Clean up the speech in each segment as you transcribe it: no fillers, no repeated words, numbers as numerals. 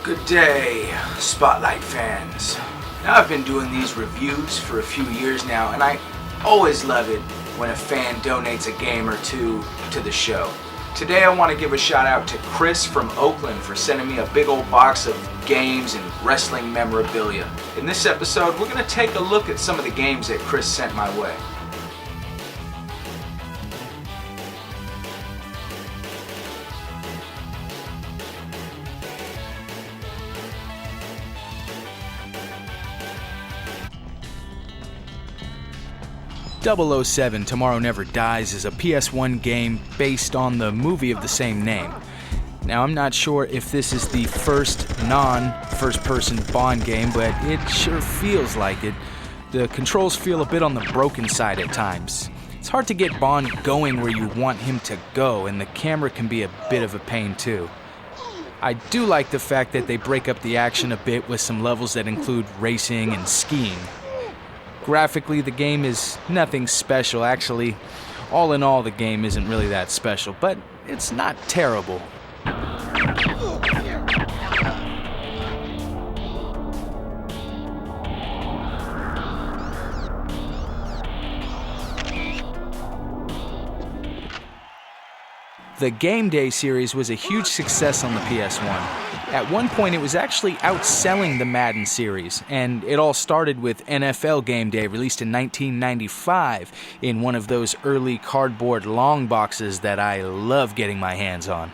Good day, Spotlight fans. Now, I've been doing these reviews for a few years now, and I always love it when a fan donates a game or two to the show. Today I want to give a shout out to Chris from Oakland for sending me a big old box of games and wrestling memorabilia. In this episode, we're going to take a look at some of the games that Chris sent my way. .007 Tomorrow Never Dies is a PS1 game based on the movie of the same name. Now, I'm not sure if this is the first non-first-person Bond game, but it sure feels like it. The controls feel a bit on the broken side at times. It's hard to get Bond going where you want him to go, and the camera can be a bit of a pain too. I do like the fact that they break up the action a bit with some levels that include racing and skiing. Graphically, the game is nothing special. Actually, all in all, the game isn't really that special, but it's not terrible. The Game Day series was a huge success on the PS1. At one point, it was actually outselling the Madden series, and it all started with NFL Game Day, released in 1995 in one of those early cardboard long boxes that I love getting my hands on.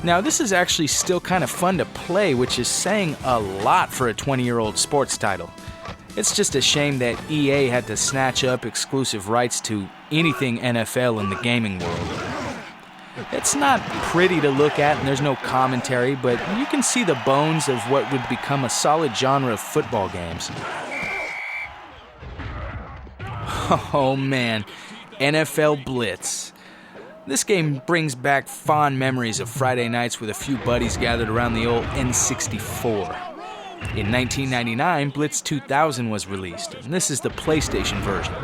Now, this is actually still kind of fun to play, which is saying a lot for a 20-year-old sports title. It's just a shame that EA had to snatch up exclusive rights to anything NFL in the gaming world. It's not pretty to look at, and there's no commentary, but you can see the bones of what would become a solid genre of football games. Oh man, NFL Blitz. This game brings back fond memories of Friday nights with a few buddies gathered around the old N64. In 1999, Blitz 2000 was released, and this is the PlayStation version.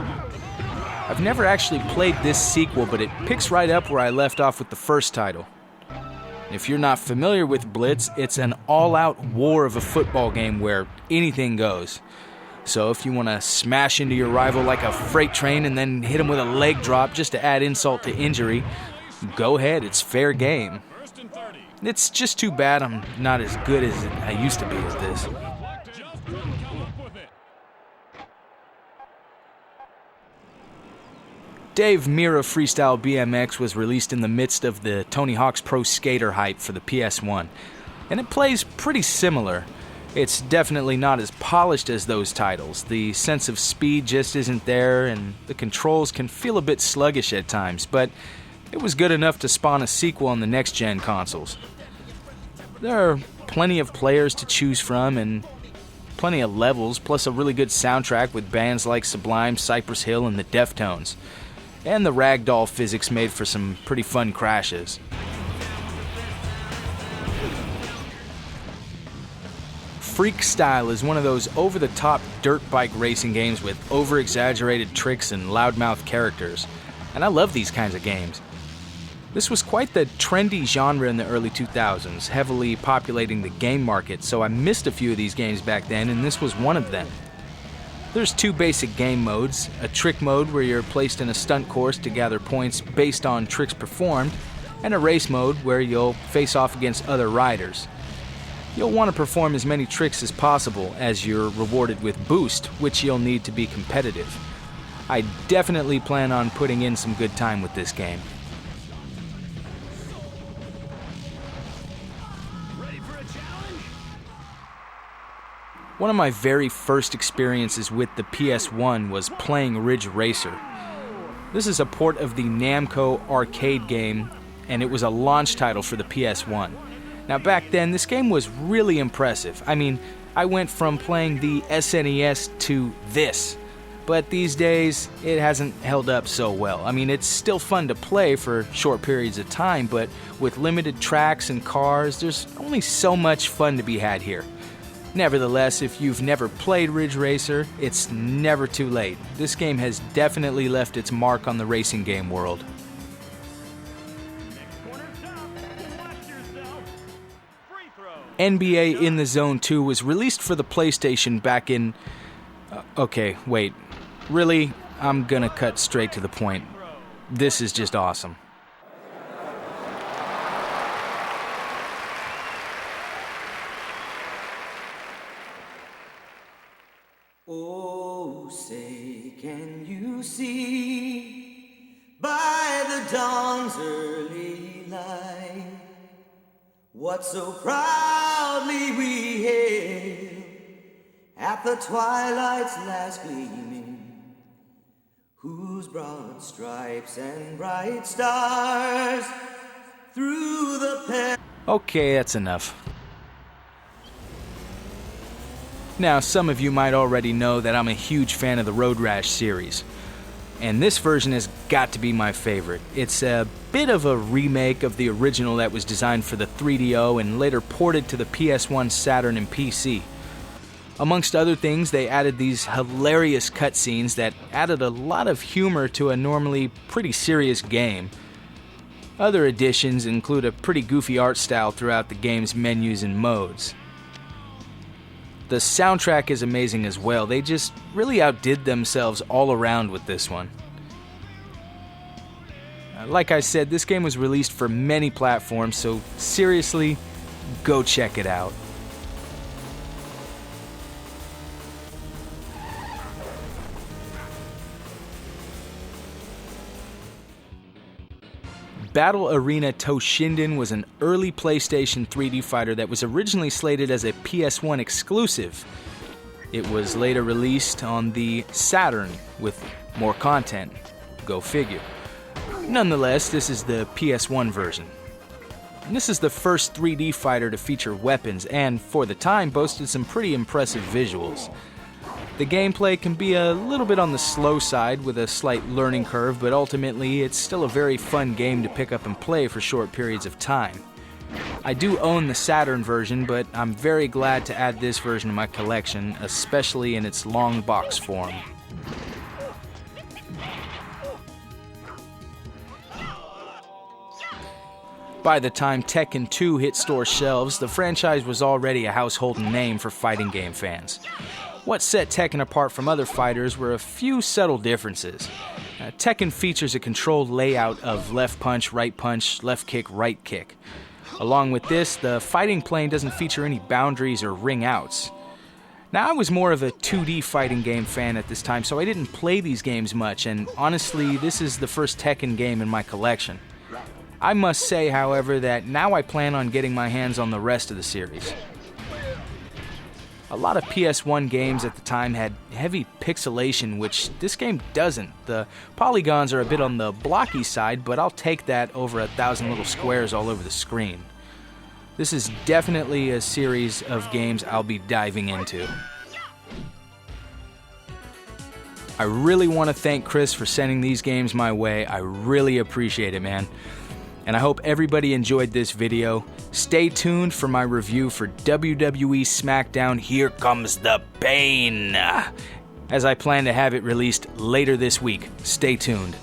I've never actually played this sequel, but it picks right up where I left off with the first title. If you're not familiar with Blitz, it's an all-out war of a football game where anything goes. So if you want to smash into your rival like a freight train and then hit him with a leg drop just to add insult to injury, go ahead, it's fair game. It's just too bad I'm not as good as I used to be at this. Dave Mirra Freestyle BMX was released in the midst of the Tony Hawk's Pro Skater hype for the PS1, and it plays pretty similar. It's definitely not as polished as those titles. The sense of speed just isn't there, and the controls can feel a bit sluggish at times, but it was good enough to spawn a sequel on the next-gen consoles. There are plenty of players to choose from, and plenty of levels, plus a really good soundtrack with bands like Sublime, Cypress Hill, and the Deftones. And the ragdoll physics made for some pretty fun crashes. Freestyle is one of those over-the-top dirt bike racing games with over-exaggerated tricks and loudmouth characters, and I love these kinds of games. This was quite the trendy genre in the early 2000s, heavily populating the game market, so I missed a few of these games back then, and this was one of them. There's two basic game modes, a trick mode where you're placed in a stunt course to gather points based on tricks performed, and a race mode where you'll face off against other riders. You'll want to perform as many tricks as possible as you're rewarded with boost, which you'll need to be competitive. I definitely plan on putting in some good time with this game. One of my very first experiences with the PS1 was playing Ridge Racer. This is a port of the Namco arcade game, and it was a launch title for the PS1. Now back then, this game was really impressive. I mean, I went from playing the SNES to this, but these days, it hasn't held up so well. I mean, it's still fun to play for short periods of time, but with limited tracks and cars, there's only so much fun to be had here. Nevertheless, if you've never played Ridge Racer, it's never too late. This game has definitely left its mark on the racing game world. NBA In the Zone 2 was released for the PlayStation back in... okay, wait. Really? I'm gonna cut straight to the point. This is just awesome. Oh, say, can you see by the dawn's early light what so proudly we hailed at the twilight's last gleaming, whose broad stripes and bright stars through the Okay, that's enough. Now, some of you might already know that I'm a huge fan of the Road Rash series, and this version has got to be my favorite. It's a bit of a remake of the original that was designed for the 3DO and later ported to the PS1, Saturn, and PC. Amongst other things, they added these hilarious cutscenes that added a lot of humor to a normally pretty serious game. Other additions include a pretty goofy art style throughout the game's menus and modes. The soundtrack is amazing as well. They just really outdid themselves all around with this one. Like I said, this game was released for many platforms, so seriously, go check it out. Battle Arena Toshinden was an early PlayStation 3D fighter that was originally slated as a PS1 exclusive. It was later released on the Saturn with more content. Go figure. Nonetheless, this is the PS1 version. And this is the first 3D fighter to feature weapons and, for the time, boasted some pretty impressive visuals. The gameplay can be a little bit on the slow side with a slight learning curve, but ultimately it's still a very fun game to pick up and play for short periods of time. I do own the Saturn version, but I'm very glad to add this version to my collection, especially in its long box form. By the time Tekken 2 hit store shelves, the franchise was already a household name for fighting game fans. What set Tekken apart from other fighters were a few subtle differences. Tekken features a controlled layout of left punch, left kick, right kick. Along with this, the fighting plane doesn't feature any boundaries or ring outs. Now, I was more of a 2D fighting game fan at this time, so I didn't play these games much, and honestly, this is the first Tekken game in my collection. I must say, however, that now I plan on getting my hands on the rest of the series. A lot of PS1 games at the time had heavy pixelation, which this game doesn't. The polygons are a bit on the blocky side, but I'll take that over 1,000 little squares all over the screen. This is definitely a series of games I'll be diving into. I really want to thank Chris for sending these games my way. I really appreciate it, man. And I hope everybody enjoyed this video. Stay tuned for my review for WWE SmackDown Here Comes the Pain, as I plan to have it released later this week. Stay tuned.